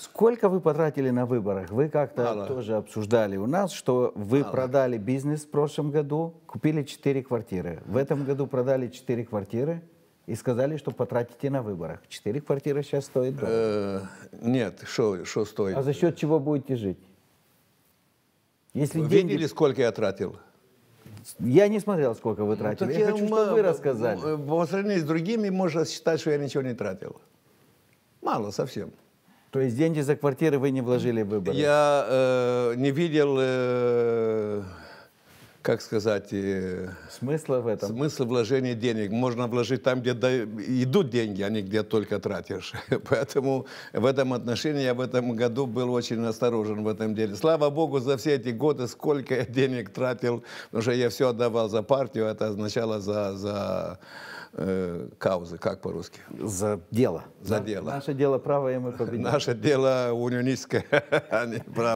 Сколько вы потратили на выборах? Вы как-то Мало. тоже обсуждали у нас, что вы продали бизнес в прошлом году, купили 4 квартиры. В этом году продали 4 квартиры и сказали, что потратите на выборах. 4 квартиры сейчас стоят дорого. Нет, что стоит? А за счет чего будете жить? Если Вы деньги... видели, сколько я тратил? Я не смотрел, сколько вы тратили. Так Я хочу, чтобы вы рассказали. По сравнению с другими можно считать, что я ничего не тратил. Мало совсем. То есть деньги за квартиры вы не вложили в выборы? Я не видел, как сказать, Смысла в этом? смысл вложения денег. Можно вложить там, где идут деньги, а не где только тратишь. Поэтому в этом отношении я в этом году был очень осторожен в этом деле. Слава Богу, за все эти годы сколько я денег тратил, потому что я все отдавал за партию, это означало за каузы, как по-русски? За дело. За дело. Наше дело правое, мы победим. Наше дело унионистское, а не правое.